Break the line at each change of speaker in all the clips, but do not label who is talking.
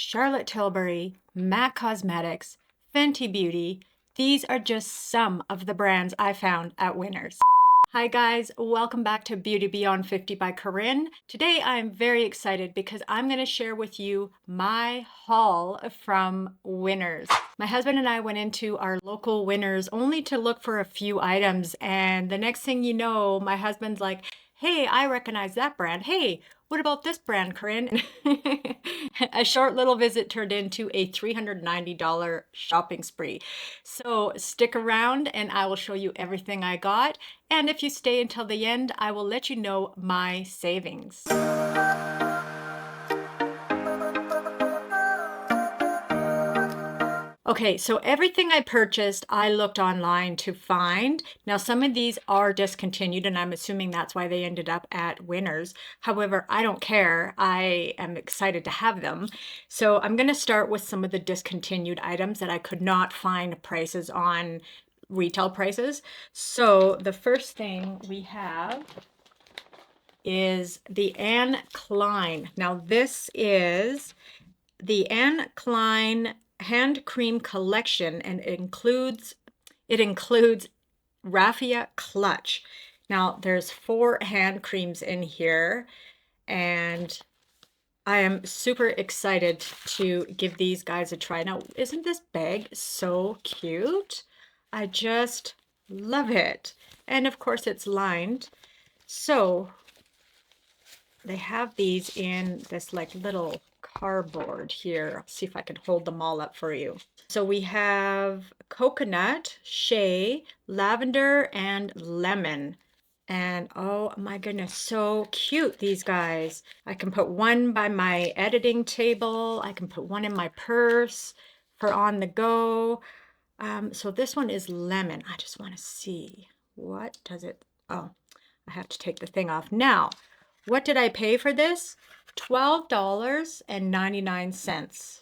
Charlotte Tilbury, MAC Cosmetics, Fenty Beauty. These are just some of the brands I found at Winners. Hi guys, welcome back to Beauty Beyond 50 by Corinne. Today I'm very excited because I'm going to share with you my haul from Winners. My husband and I went into our local Winners only to look for a few items, and the next thing you know, my husband's like, hey, I recognize that brand. Hey, what about this brand, Corinne? A short little visit turned into a $390 shopping spree. So stick around and I will show you everything I got. And if you stay until the end, I will let you know my savings. Okay, so everything I purchased, I looked online to find. Now, some of these are discontinued, and I'm assuming that's why they ended up at Winners. However, I don't care. I am excited to have them. So I'm going to start with some of the discontinued items that I could not find prices on, retail prices. So the first thing we have is the Klein. Now, this is the Klein hand cream collection, and it includes raffia clutch. Now there's 4 hand creams in here, and I am super excited to give these guys a try. Now, isn't this bag so cute? I just love it. And of course it's lined. So they have these in this like little cardboard here. I'll see if I can hold them all up for you. So we have coconut, shea, lavender, and lemon. And oh my goodness, so cute, these guys. I can put one by my editing table. I can put one in my purse for on the go. So this one is lemon. I just want to see, what does it, oh, I have to take the thing off. Now, what did I pay for this? $12.99.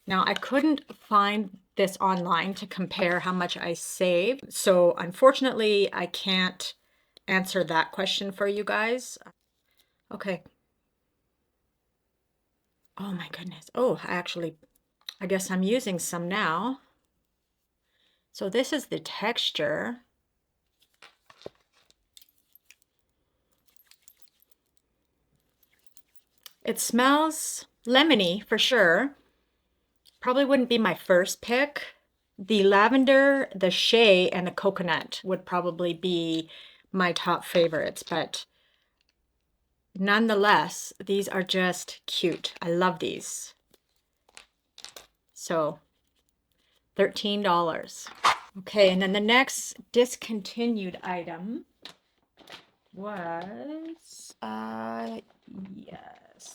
Now, I couldn't find this online to compare how much I saved. So unfortunately, I can't answer that question for you guys. Okay. Oh my goodness. Oh, I guess I'm using some now. So this is the texture. It smells lemony for sure. Probably wouldn't be my first pick. The lavender, the shea, and the coconut would probably be my top favorites, but nonetheless, these are just cute. I love these. So, $13. Okay, and then the next discontinued item was, yes,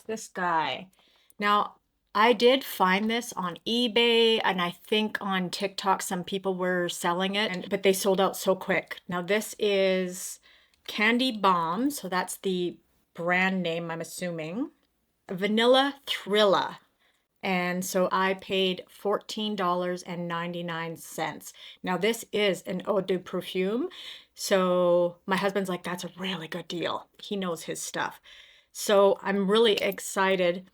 this guy. Now, I did find this on eBay, and I think on TikTok some people were selling it, but they sold out so quick. Now this is Kandy Bomb, so that's the brand name, I'm assuming. Vanilla Thrilla. And so I paid $14.99. Now this is an eau de perfume, so my husband's like, that's a really good deal. He knows his stuff. So I'm really excited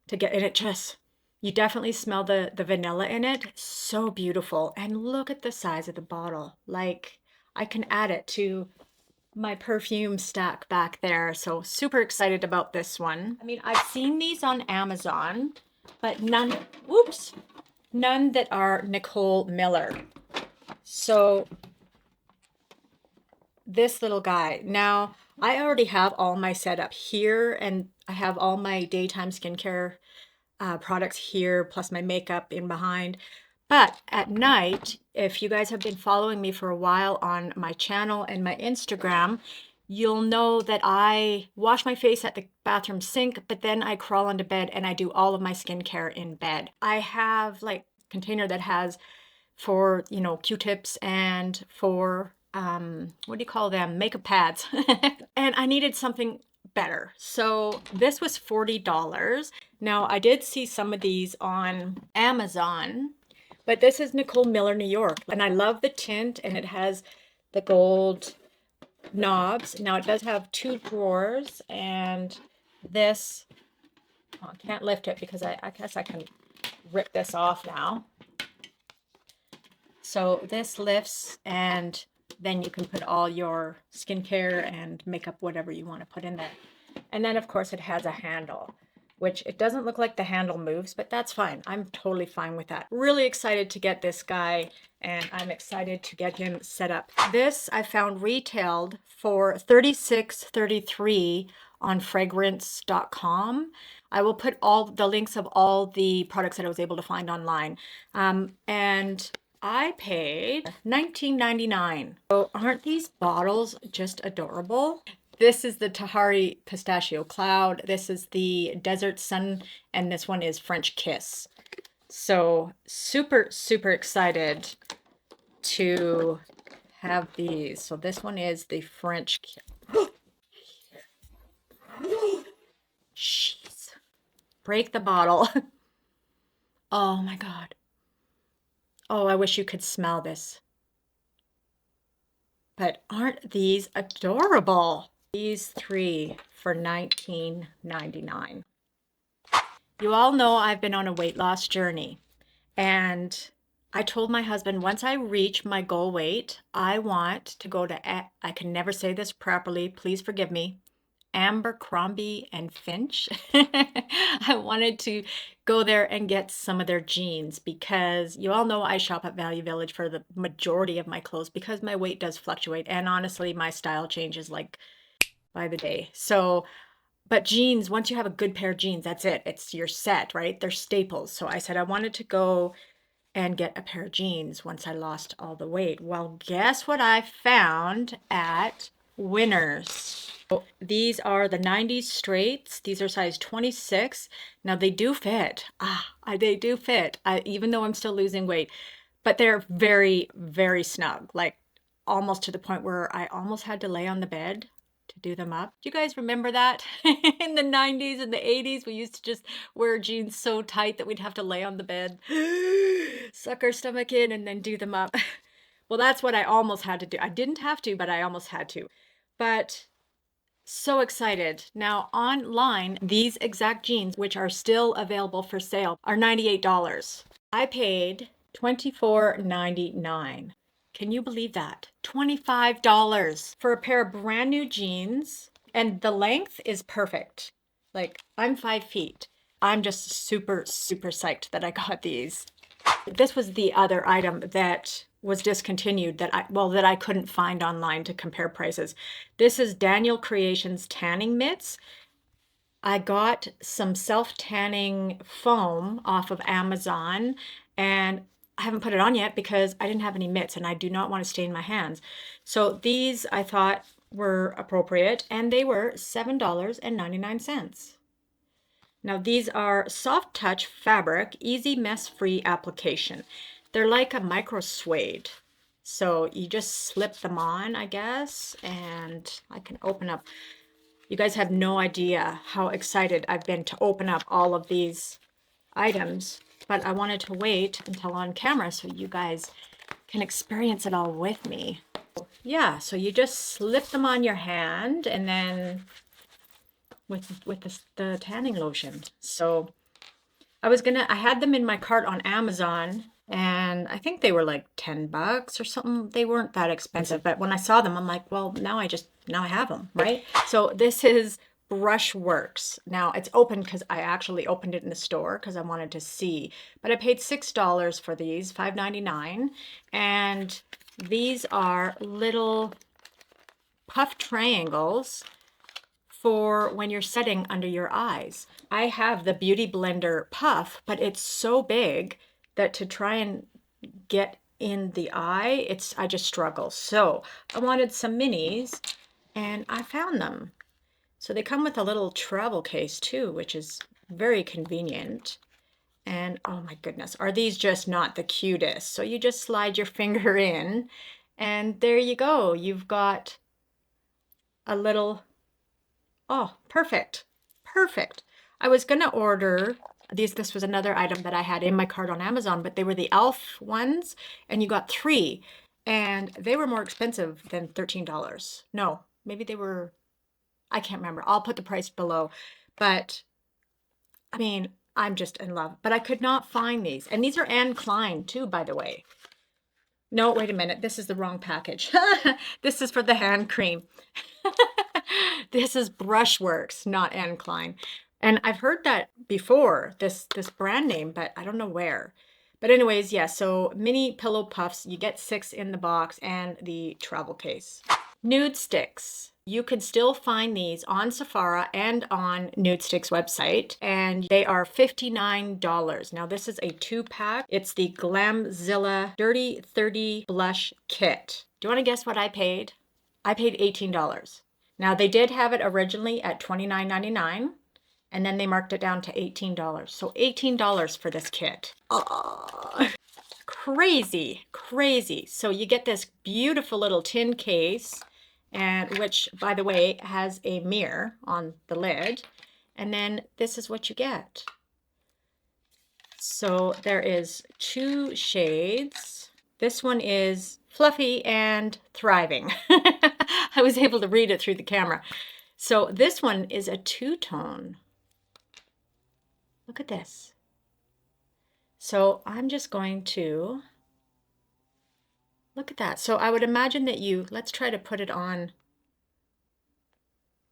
to get, and it just, you definitely smell the vanilla in it. So beautiful. And look at the size of the bottle. Like, I can add it to my perfume stack back there. So super excited about this one. I mean, I've seen these on Amazon, but none that are Nicole Miller. So this little guy. Now, I already have all my setup here, and I have all my daytime skincare products here, plus my makeup in behind. But at night, if you guys have been following me for a while on my channel and my Instagram, you'll know that I wash my face at the bathroom sink, but then I crawl into bed and I do all of my skincare in bed. I have like a container that has for, you know, Q-tips and for what do you call them? Makeup pads. And I needed something better. So this was $40. Now I did see some of these on Amazon, but this is Nicole Miller, New York. And I love the tint, and it has the gold knobs. Now it does have 2 drawers, and this Oh, I can't lift it because I guess I can rip this off now. So this lifts, and then you can put all your skincare and makeup, whatever you want to put in there. And then of course it has a handle, which it doesn't look like the handle moves, but that's fine. I'm totally fine with that. Really excited to get this guy, and I'm excited to get him set up. This I found retailed for $36.33 on fragrance.com. I will put all the links of all the products that I was able to find online. And I paid $19.99. So aren't these bottles just adorable? This is the Tahari Pistachio Cloud. This is the Desert Sun, and this one is French Kiss. So super, super excited to have these. So this one is the French Kiss. Jeez. Break the bottle. Oh my God. Oh, I wish you could smell this. But aren't these adorable? These three for $19.99. You all know I've been on a weight loss journey, and I told my husband once I reach my goal weight, I want to go to, I can never say this properly, please forgive me, Ambercrombie and Finch. I wanted to go there and get some of their jeans because you all know I shop at Value Village for the majority of my clothes because my weight does fluctuate, and honestly my style changes like by the day. So, but jeans, once you have a good pair of jeans, that's it. It's your set, right? They're staples. So I said I wanted to go and get a pair of jeans once I lost all the weight. Well, guess what I found at Winners? These are the 90s straights. These are size 26. Now they do fit. They do fit, even though I'm still losing weight. But they're very, very snug, like almost to the point where I almost had to lay on the bed to do them up. Do you guys remember that? In the 90s and the 80s, we used to just wear jeans so tight that we'd have to lay on the bed, suck our stomach in, and then do them up. Well, that's what I almost had to do. I didn't have to, but I almost had to. But so excited. Now online, these exact jeans, which are still available for sale, are $98. I paid $24.99. Can you believe that? $25 for a pair of brand new jeans, and the length is perfect. Like, I'm 5 feet. I'm just super, super psyched that I got these. This was the other item that was discontinued that I couldn't find online to compare prices. This is Daniel Creations tanning mitts. I got some self-tanning foam off of Amazon, and I haven't put it on yet because I didn't have any mitts and I do not want to stain my hands. So these I thought were appropriate, and they were $7.99. Now these are soft touch fabric, easy mess-free application. They're like a micro suede. So you just slip them on, I guess, and I can open up. You guys have no idea how excited I've been to open up all of these items, but I wanted to wait until on camera so you guys can experience it all with me. Yeah, so you just slip them on your hand, and then with the tanning lotion. So I had them in my cart on Amazon, and I think they were like $10 or something. They weren't that expensive, but when I saw them, I'm like, well, now I have them, right? So this is BrushWorks. Now it's open because I actually opened it in the store because I wanted to see, but I paid $6 for these, $5.99, and these are little puff triangles for when you're setting under your eyes. I have the Beauty Blender puff, but it's so big that to try and get in the eye, I just struggle. So I wanted some minis, and I found them. So they come with a little travel case too, which is very convenient. And oh my goodness, are these just not the cutest? So you just slide your finger in, and there you go. You've got a little, oh, perfect, perfect. I was gonna order these. This was another item that I had in my cart on Amazon, but they were the e.l.f. ones, and you got 3, and they were more expensive than $13. No, maybe they were, I can't remember. I'll put the price below, but I mean, I'm just in love, but I could not find these. And these are Klein too, by the way. No, wait a minute. This is the wrong package. This is for the hand cream. This is BrushWorks, not Klein. And I've heard that before, this brand name, but I don't know where. But anyways, yeah, so mini pillow puffs. You get 6 in the box and the travel case. Nudestix. You can still find these on Sephora and on Nudestix website, and they are $59. Now this is a 2-pack. It's the Glamzilla Dirty 30 Blush Kit. Do you want to guess what I paid? I paid $18. Now they did have it originally at $29.99, and then they marked it down to $18. So $18 for this kit. Oh, crazy, crazy. So you get this beautiful little tin case, and which, by the way, has a mirror on the lid. And then this is what you get. So there is 2 shades. This one is Fluffy and Thriving. I was able to read it through the camera. So this one is a 2-tone. Look at this. So I'm just going to look at that. So I would imagine that let's try to put it on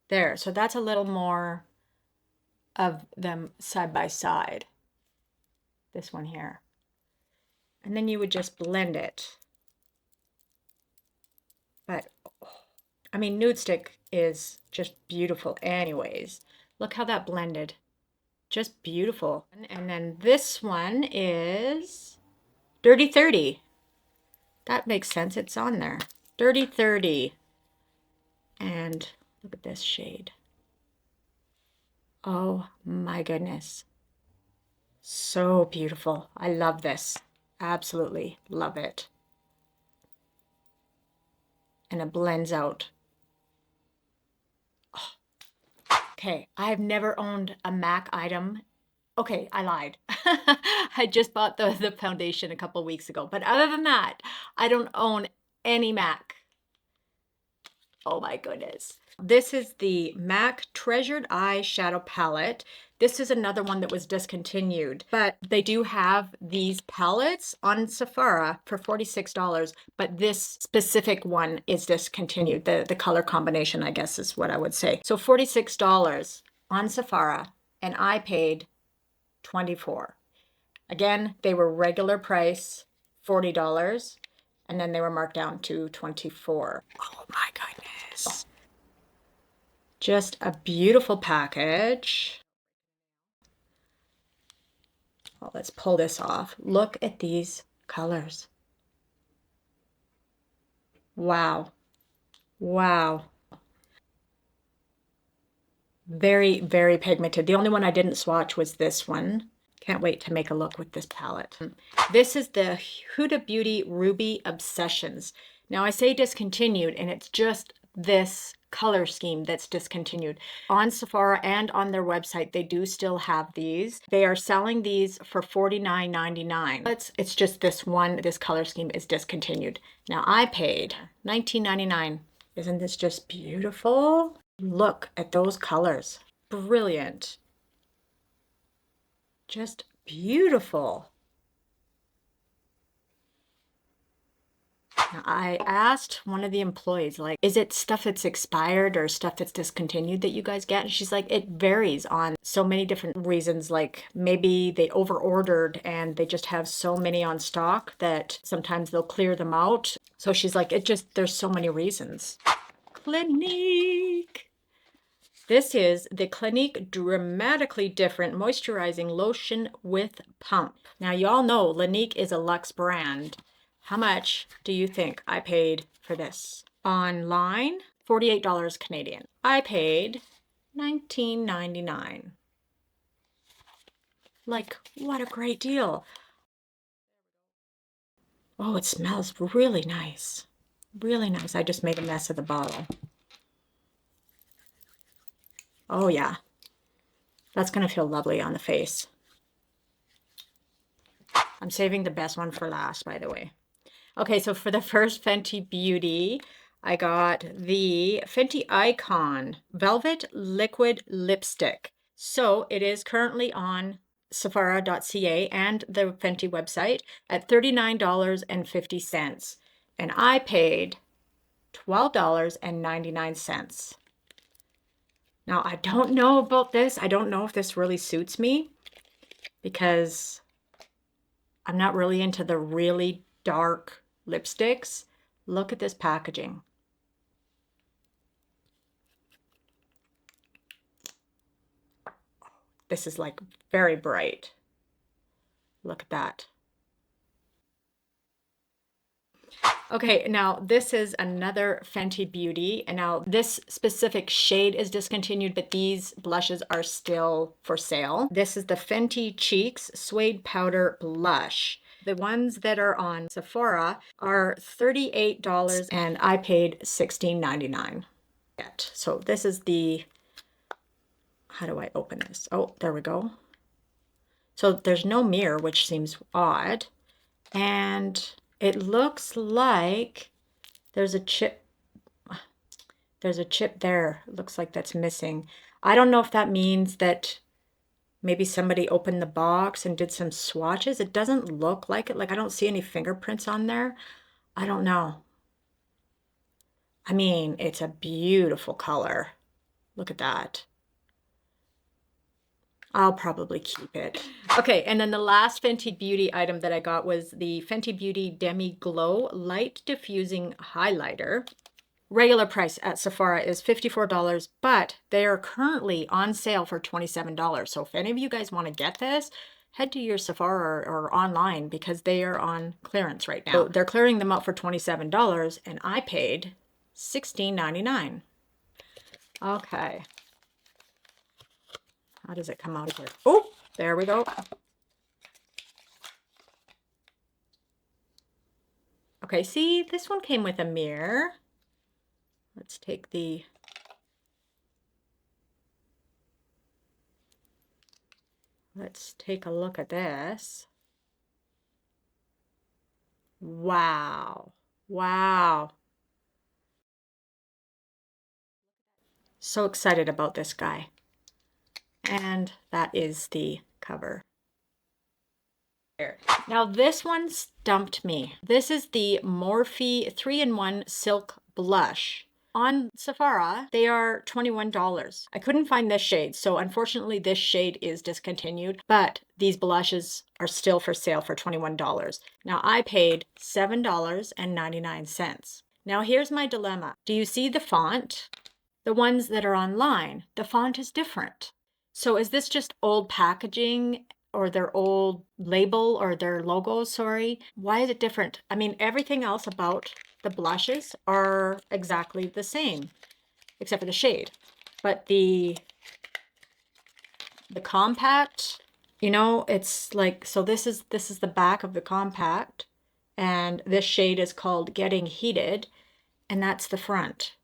there. So that's a little more of them side by side. This one here. And then you would just blend it. But, I mean, Nudestix is just beautiful anyways. Look how that blended. Just beautiful. And then this one is Dirty 30. That makes sense. It's on there. Dirty 30. And look at this shade. Oh my goodness. So beautiful. I love this. Absolutely love it. And it blends out. Oh. Okay, I've never owned a MAC item. Okay, I lied. I just bought the foundation a couple weeks ago. But other than that, I don't own any MAC. Oh my goodness. This is the MAC Treasured Eyeshadow Palette. This is another one that was discontinued, but they do have these palettes on Sephora for $46, but this specific one is discontinued. The color combination, I guess, is what I would say. So $46 on Sephora, and I paid $24. Again, they were regular price, $40, and then they were marked down to $24. Oh my goodness. Just a beautiful package. Well, let's pull this off. Look at these colors. Wow. Wow. Very, very pigmented. The only one I didn't swatch was this one. Can't wait to make a look with this palette. This is the Huda Beauty Ruby Obsessions. Now I say discontinued, and it's just this color scheme that's discontinued. On Sephora and on their website, they do still have these. They are selling these for $49.99. It's just this color scheme is discontinued. Now I paid $19.99. Isn't this just beautiful? Look at those colors. Brilliant. Just beautiful. Now, I asked one of the employees, like, is it stuff that's expired or stuff that's discontinued that you guys get? And she's like, it varies on so many different reasons. Like maybe they over-ordered and they just have so many on stock that sometimes they'll clear them out. So she's like, there's so many reasons. Clinique. This is the Clinique Dramatically Different Moisturizing Lotion with Pump. Now, y'all know Clinique is a luxe brand. How much do you think I paid for this? Online, $48 Canadian. I paid $19.99. Like, what a great deal. Oh, it smells really nice. Really nice. I just made a mess of the bottle. Oh yeah, that's gonna feel lovely on the face. I'm saving the best one for last, by the way. Okay, so for the first Fenty Beauty, I got the Fenty Icon Velvet Liquid Lipstick. So it is currently on Sephora.ca and the Fenty website at $39.50. And I paid $12.99. Now, I don't know about this. I don't know if this really suits me because I'm not really into the really dark lipsticks. Look at this packaging. This is like very bright. Look at that. Okay, now this is another Fenty Beauty. And now this specific shade is discontinued, but these blushes are still for sale. This is the Fenty Cheeks Suede Powder Blush. The ones that are on Sephora are $38 and I paid $16.99. So this is the, how do I open this? Oh, there we go. So there's no mirror, which seems odd. And it looks like there's a chip. There's a chip there. It looks like that's missing. I don't know if that means that maybe somebody opened the box and did some swatches. It doesn't look like it. Like, I don't see any fingerprints on there. I don't know. I mean, it's a beautiful color. Look at that. I'll probably keep it. Okay, and then the last Fenty Beauty item that I got was the Fenty Beauty Demi Glow Light Diffusing Highlighter. Regular price at Sephora is $54, but they are currently on sale for $27. So if any of you guys want to get this, head to your Sephora or online because they are on clearance right now. So they're clearing them out for $27 and I paid $16.99. Okay. How does it come out of here? Oh, there we go. Okay, see, this one came with a mirror. Let's take the... Let's take a look at this. Wow. Wow. So excited about this guy. And that is the cover. Now this one stumped me. This is the Morphe 3-in-1 Silk Blush. On Sephora, they are $21. I couldn't find this shade, so unfortunately this shade is discontinued, but these blushes are still for sale for $21. Now I paid $7.99. Now here's my dilemma. Do you see the font? The ones that are online, the font is different. So is this just old packaging or their old label or their logo, sorry? Why is it different? I mean, everything else about the blushes are exactly the same, except for the shade. But the compact, you know, it's like, so this is the back of the compact, and this shade is called Getting Heated, and that's the front.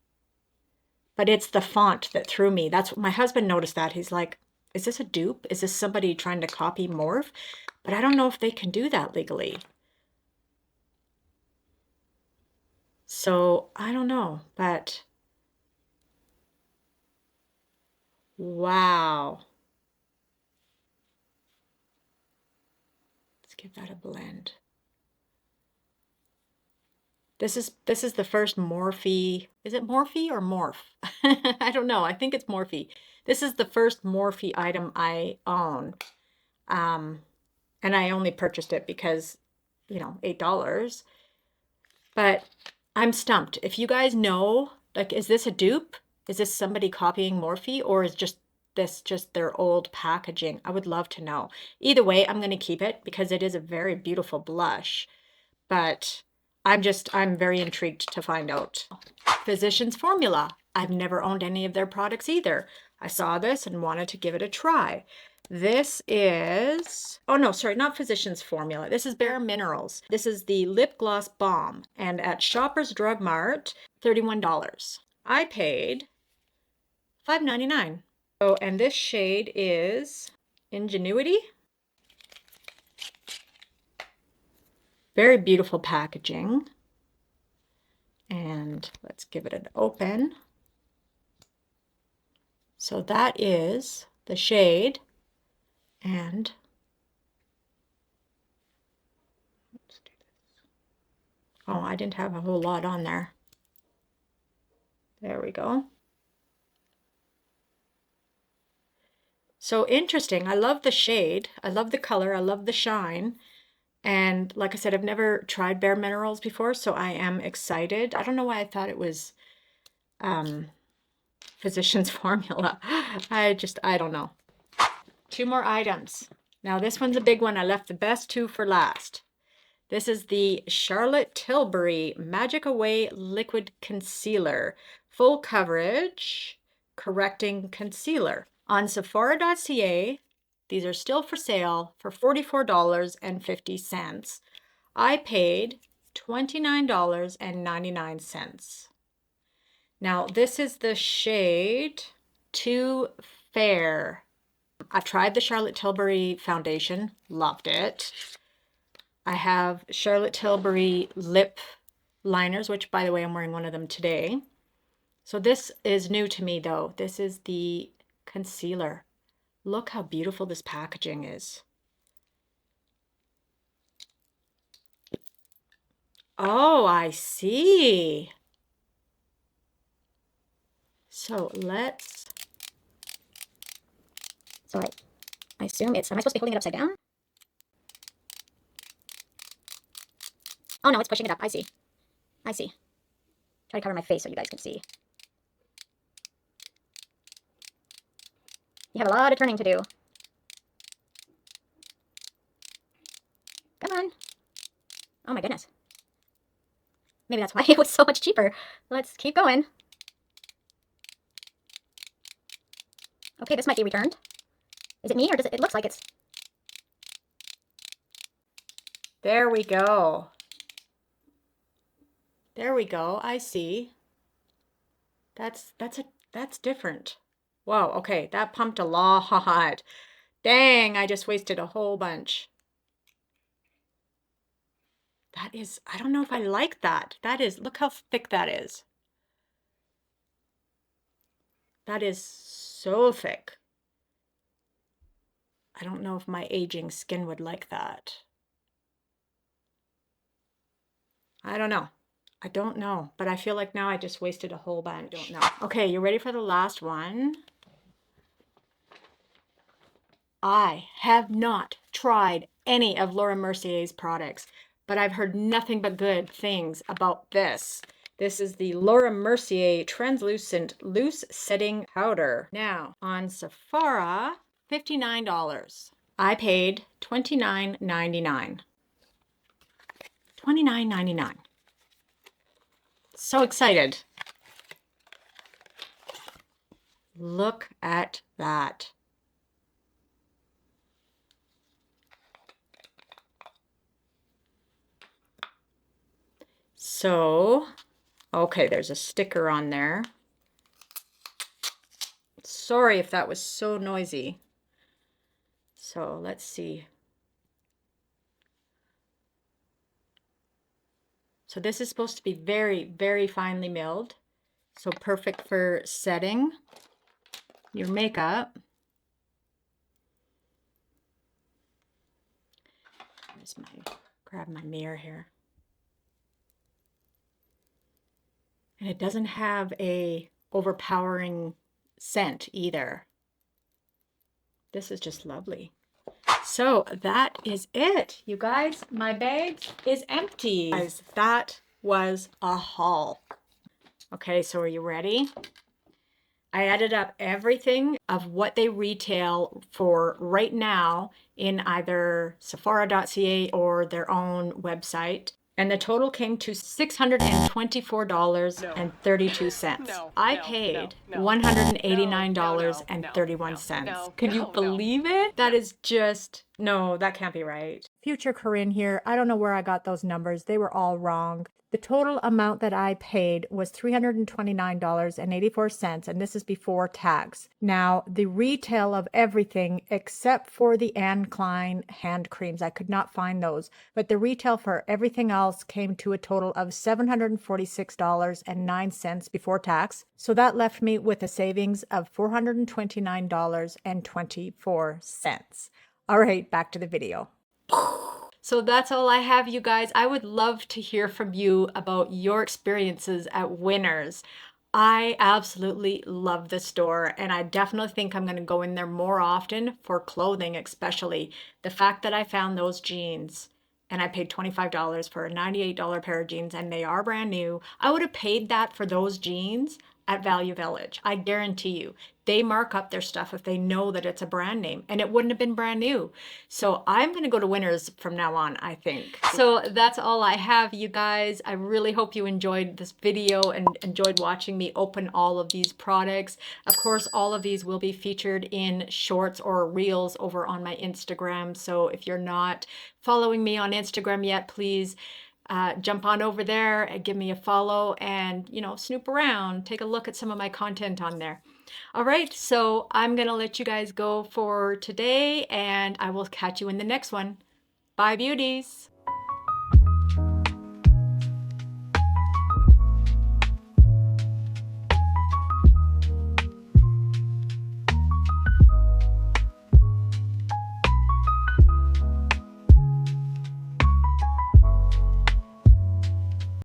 But it's the font that threw me. That's what my husband noticed that. He's like, is this a dupe? Is this somebody trying to copy Morphe? But I don't know if they can do that legally. So I don't know, but wow. Let's give that a blend. This is the first Morphe. Is it Morphe or Morphe? I don't know. I think it's Morphe. This is the first Morphe item I own. And I only purchased it because, you know, $8. But I'm stumped. If you guys know, like, is this a dupe? Is this somebody copying Morphe, or is this just their old packaging? I would love to know. Either way, I'm going to keep it because it is a very beautiful blush. But I'm very intrigued to find out. Physicians Formula. I've never owned any of their products either. I saw this and wanted to give it a try. This is, oh no, sorry, not Physicians Formula. This is BareMinerals. This is the Lip Gloss Balm, and at Shoppers Drug Mart, $31. I paid $5.99. Oh, and this shade is Ingenuity. Very beautiful packaging. And let's give it an open. So that is the shade, and let's do this. Oh, I didn't have a whole lot on there. There we go. So interesting. I love the shade. I love the color. I love the shine. And like I said, I've never tried BareMinerals before, so I am excited. I don't know why I thought it was Physicians Formula. I don't know. 2 more items. Now this one's a big one. I left the best 2 for last. This is the Charlotte Tilbury Magic Away Liquid Concealer. Full coverage, correcting concealer. On Sephora.ca, these are still for sale for $44.50. I paid $29.99. Now, this is the shade Too Fair. I've tried the Charlotte Tilbury foundation, loved it. I have Charlotte Tilbury lip liners, which, by the way, I'm wearing one of them today. So this is new to me, though. This is the concealer. Look how beautiful this packaging is. Oh, I see. So I assume it's, am I supposed to be holding it upside down? Oh no, it's pushing it up. I see. I see. Try to cover my face so you guys can see. You have a lot of turning to do. Come on. Oh my goodness. Maybe that's why it was so much cheaper. Let's keep going. Okay, this might be returned. Is it me or does it looks like it's... There we go. There we go. I see. That's different. Wow, okay, that pumped a lot. Dang, I just wasted a whole bunch. That is, I don't know if I like that. That is, look how thick that is. That is so thick. I don't know if my aging skin would like that. I don't know. I don't know, but I feel like now I just wasted a whole bunch. I don't know. Okay, you ready for the last one? I have not tried any of Laura Mercier's products, but I've heard nothing but good things about this. This is the Laura Mercier Translucent Loose Setting Powder. Now, on Sephora, $59. I paid $29.99. $29.99. So excited. Look at that. So, okay, there's a sticker on there. Sorry if that was so noisy. So let's see. So this is supposed to be very, very finely milled. So perfect for setting your makeup. Grab my mirror here. And it doesn't have a overpowering scent either. This is just lovely. So that is it, you guys. My bag is empty. Guys, that was a haul. Okay, so are you ready? I added up everything of what they retail for right now in either Sephora.ca or their own website. And the total came to $624.32. I paid $189.31. Can you believe it? That is just No, that can't be right. Future Corinne here. I don't know where I got those numbers. They were all wrong. The total amount that I paid was $329.84, and this is before tax. Now, the retail of everything except for the Klein hand creams, I could not find those, but the retail for everything else came to a total of $746.09 before tax. So that left me with a savings of $429.24. All right, back to the video. So that's all I have, you guys. I would love to hear from you about your experiences at Winners. I absolutely love the store, and I definitely think I'm going to go in there more often for clothing, especially. The fact that I found those jeans and I paid $25 for a $98 pair of jeans and they are brand new. I would have paid that for those jeans at Value Village. I guarantee you. They mark up their stuff if they know that it's a brand name, and it wouldn't have been brand new. So I'm going to go to Winners from now on, I think. So that's all I have, you guys. I really hope you enjoyed this video and enjoyed watching me open all of these products. Of course, all of these will be featured in shorts or reels over on my Instagram. So if you're not following me on Instagram yet, please jump on over there and give me a follow and, snoop around, take a look at some of my content on there. All right, so I'm going to let you guys go for today, and I will catch you in the next one. Bye, beauties.